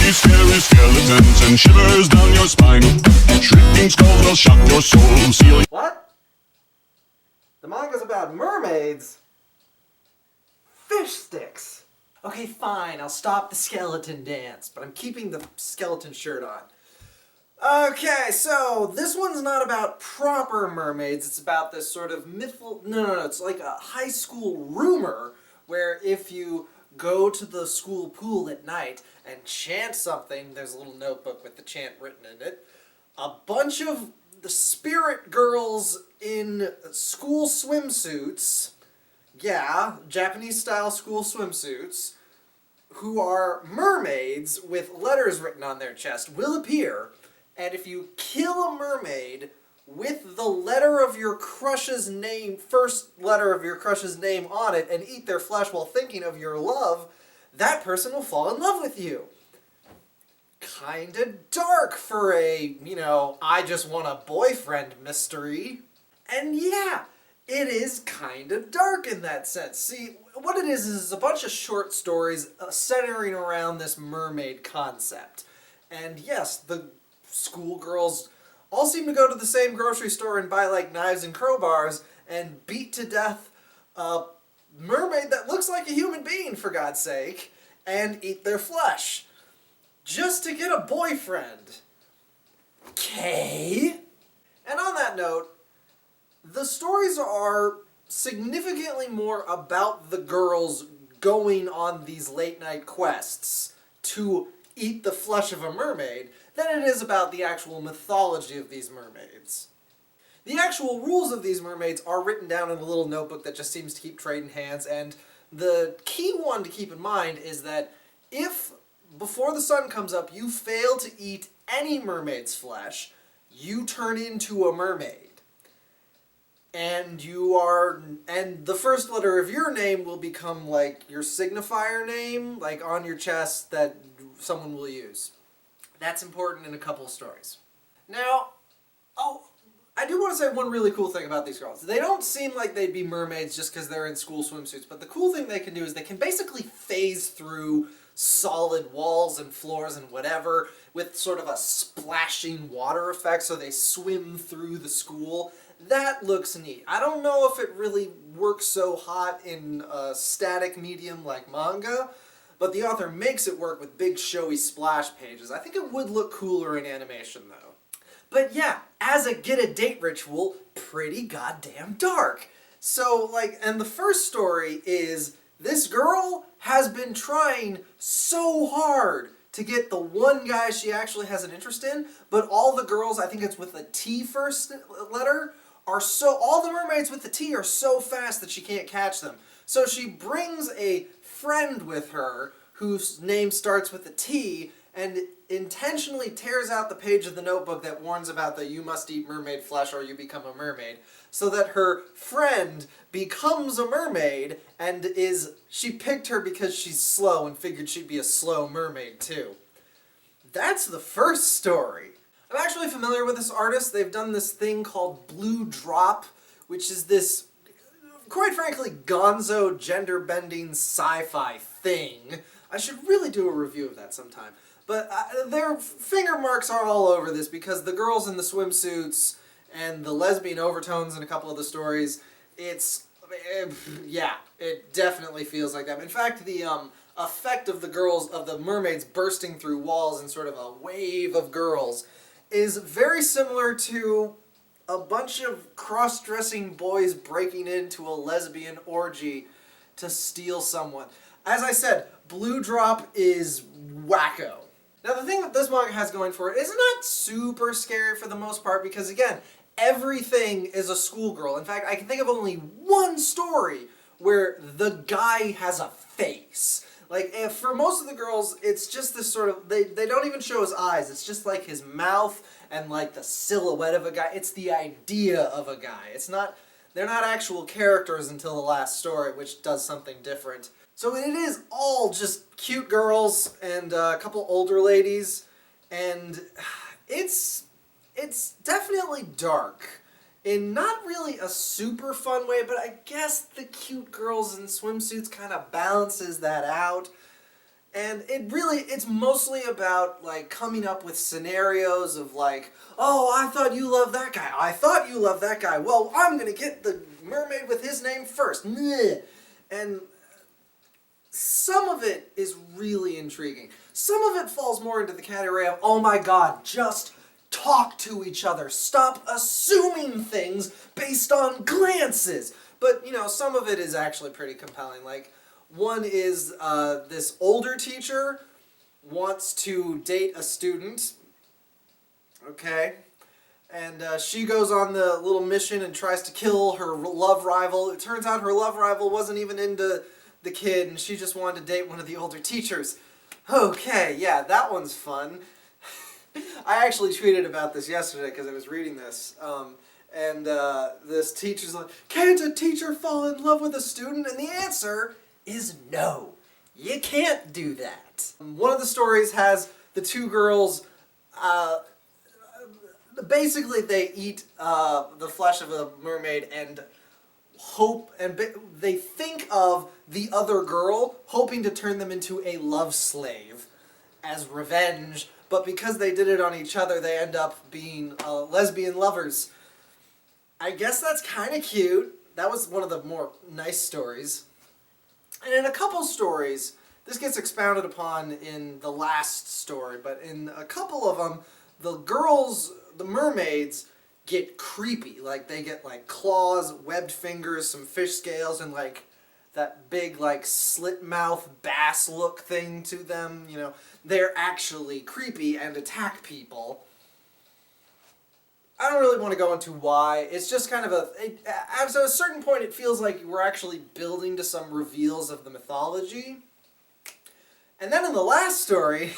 spooky, scary skeletons and shivers down your spine. Shrieking skulls will shock your soul, sealing... What? The manga's about mermaids? Fish sticks! Okay, fine, I'll stop the skeleton dance, but I'm keeping the skeleton shirt on. Okay, so this one's not about proper mermaids, it's about this sort of no, it's like a high school rumor where if you go to the school pool at night and chant something, there's a little notebook with the chant written in it, a bunch of the spirit girls in school swimsuits, yeah, Japanese-style school swimsuits, who are mermaids with letters written on their chest, will appear, and if you kill a mermaid with the letter of your crush's name, first letter of your crush's name on it, and eat their flesh while thinking of your love, that person will fall in love with you. Kinda dark for a, I just want a boyfriend mystery. And yeah, it is kinda dark in that sense. See, what it is a bunch of short stories centering around this mermaid concept. And yes, the schoolgirls all seem to go to the same grocery store and buy like knives and crowbars and beat to death a mermaid that looks like a human being, for God's sake, and eat their flesh. Just to get a boyfriend. Okay. And on that note, the stories are significantly more about the girls going on these late night quests to eat the flesh of a mermaid than it is about the actual mythology of these mermaids. The actual rules of these mermaids are written down in a little notebook that just seems to keep trading hands, and the key one to keep in mind is that if, before the sun comes up, you fail to eat any mermaid's flesh, you turn into a mermaid. And the first letter of your name will become like your signifier name, like on your chest that someone will use. That's important in a couple of stories. Now, I do want to say one really cool thing about these girls. They don't seem like they'd be mermaids just because they're in school swimsuits, but the cool thing they can do is they can basically phase through solid walls and floors and whatever with sort of a splashing water effect, so they swim through the school. That looks neat. I don't know if it really works so hot in a static medium like manga, but the author makes it work with big showy splash pages. I think it would look cooler in animation though. But yeah, as a get-a-date ritual, pretty goddamn dark. So, and the first story is, this girl has been trying so hard to get the one guy she actually has an interest in, but all the girls, I think it's with a T first letter, all the mermaids with the T are so fast that she can't catch them. So she brings a friend with her whose name starts with a T and intentionally tears out the page of the notebook that warns about the you must eat mermaid flesh or you become a mermaid, so that her friend becomes a mermaid and she picked her because she's slow and figured she'd be a slow mermaid too. That's the first story. I'm actually familiar with this artist. They've done this thing called Blue Drop, which is this, quite frankly, gonzo gender-bending sci-fi thing. I should really do a review of that sometime. But their finger marks are all over this because the girls in the swimsuits and the lesbian overtones in a couple of the stories, it definitely feels like that. In fact, the effect of the mermaids bursting through walls in sort of a wave of girls is very similar to a bunch of cross-dressing boys breaking into a lesbian orgy to steal someone. As I said, Blue Drop is wacko. Now the thing that this manga has going for it is not super scary for the most part because, again, everything is a schoolgirl. In fact, I can think of only one story where the guy has a face. For most of the girls, it's just this sort of, they don't even show his eyes, it's just like his mouth and like the silhouette of a guy. It's the idea of a guy. They're not actual characters until the last story, which does something different. So it is all just cute girls and a couple older ladies, and it's definitely dark. In not really a super fun way, but I guess the cute girls in swimsuits kind of balances that out. And it's mostly about, like, coming up with scenarios of, like, oh, I thought you loved that guy. I thought you loved that guy. Well, I'm going to get the mermaid with his name first. And some of it is really intriguing. Some of it falls more into the category of, oh my god, just talk to each other. Stop assuming things based on glances. But, some of it is actually pretty compelling. Like, one is this older teacher wants to date a student. Okay. And she goes on the little mission and tries to kill her love rival. It turns out her love rival wasn't even into the kid, and she just wanted to date one of the older teachers. Okay, yeah, that one's fun. I actually tweeted about this yesterday because I was reading this. And this teacher's like, can't a teacher fall in love with a student? And the answer is no. You can't do that. One of the stories has the two girls, basically they eat the flesh of a mermaid and they think of the other girl, hoping to turn them into a love slave as revenge, but because they did it on each other, they end up being lesbian lovers. I guess that's kind of cute. That was one of the more nice stories. And in a couple stories, this gets expounded upon in the last story, but in a couple of them, the mermaids, get creepy. Like, they get, like, claws, webbed fingers, some fish scales, and, like, that big, like, slit mouth bass look thing to them. They're actually creepy and attack people. I don't really want to go into why. It's just kind of at a certain point, it feels like we're actually building to some reveals of the mythology. And then in the last story,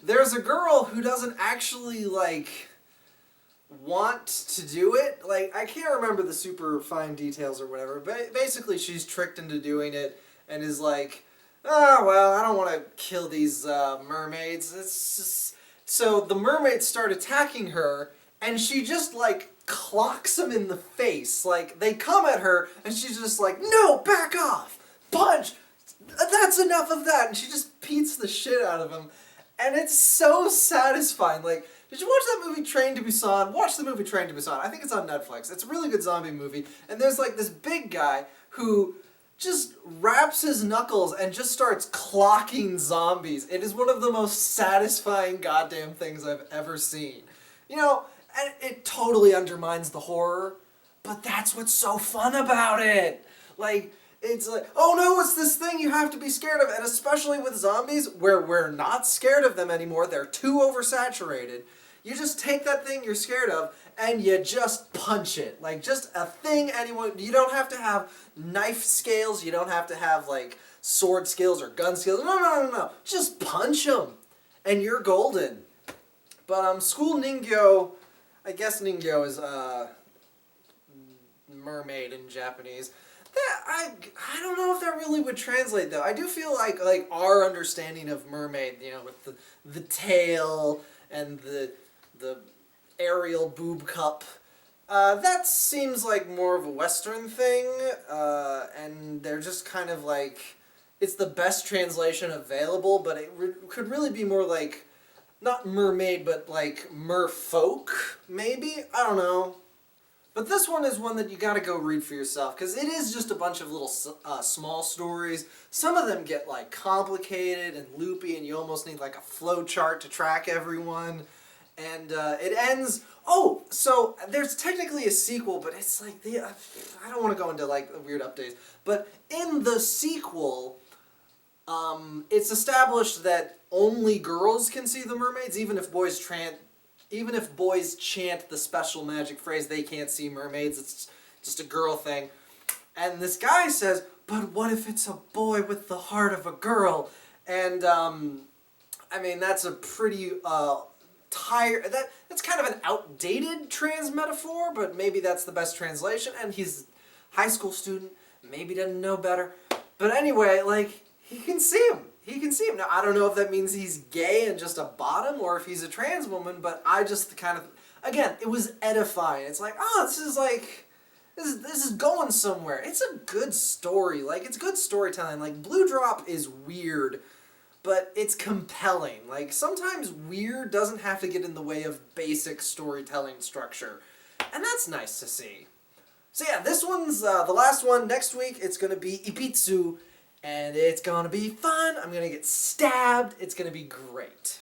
there's a girl who doesn't actually, like, want to do it. Like, I can't remember the super fine details or whatever, but basically she's tricked into doing it and is like, oh, well, I don't want to kill these mermaids. It's just... So the mermaids start attacking her, and she just, like, clocks them in the face. Like, they come at her, and she's just like, no, back off! Punch! That's enough of that! And she just beats the shit out of them. And it's so satisfying. Like, did you watch that movie Train to Busan? Watch the movie Train to Busan. I think it's on Netflix. It's a really good zombie movie. And there's, like, this big guy who just wraps his knuckles and just starts clocking zombies. It is one of the most satisfying goddamn things I've ever seen. And it totally undermines the horror, but that's what's so fun about it. Like, it's like, oh no, it's this thing you have to be scared of, and especially with zombies, where we're not scared of them anymore, they're too oversaturated. You just take that thing you're scared of, and you just punch it. Like, just a thing you don't have to have knife scales, you don't have to have, like, sword skills or gun skills. No. Just punch them, and you're golden. But, School Ningyo, I guess Ningyo is, mermaid in Japanese. I don't know if that really would translate, though. I do feel like our understanding of mermaid, with the tail and the aerial boob cup, that seems like more of a Western thing, and they're just kind of like, it's the best translation available, but it could really be more like, not mermaid, but like merfolk, maybe? I don't know. But this one is one that you gotta go read for yourself, because it is just a bunch of little small stories. Some of them get, like, complicated and loopy, and you almost need, like, a flow chart to track everyone. And it ends... Oh, so there's technically a sequel, but it's like... I don't want to go into, like, weird updates. But in the sequel, it's established that only girls can see the mermaids, even if boys chant the special magic phrase, they can't see mermaids, it's just a girl thing. And this guy says, but what if it's a boy with the heart of a girl? And, I mean, that's a pretty, that's kind of an outdated trans metaphor, but maybe that's the best translation, and he's a high school student, maybe doesn't know better. But anyway, like, he can see him. He can see him. Now, I don't know if that means he's gay and just a bottom, or if he's a trans woman, but I just kind of... Again, it was edifying. It's like, oh, this is going somewhere. It's a good story. Like, it's good storytelling. Like, Blue Drop is weird, but it's compelling. Like, sometimes weird doesn't have to get in the way of basic storytelling structure. And that's nice to see. So yeah, this one's the last one. Next week, it's going to be Ipitsu, and it's going to be fun. I'm going to get stabbed. It's going to be great.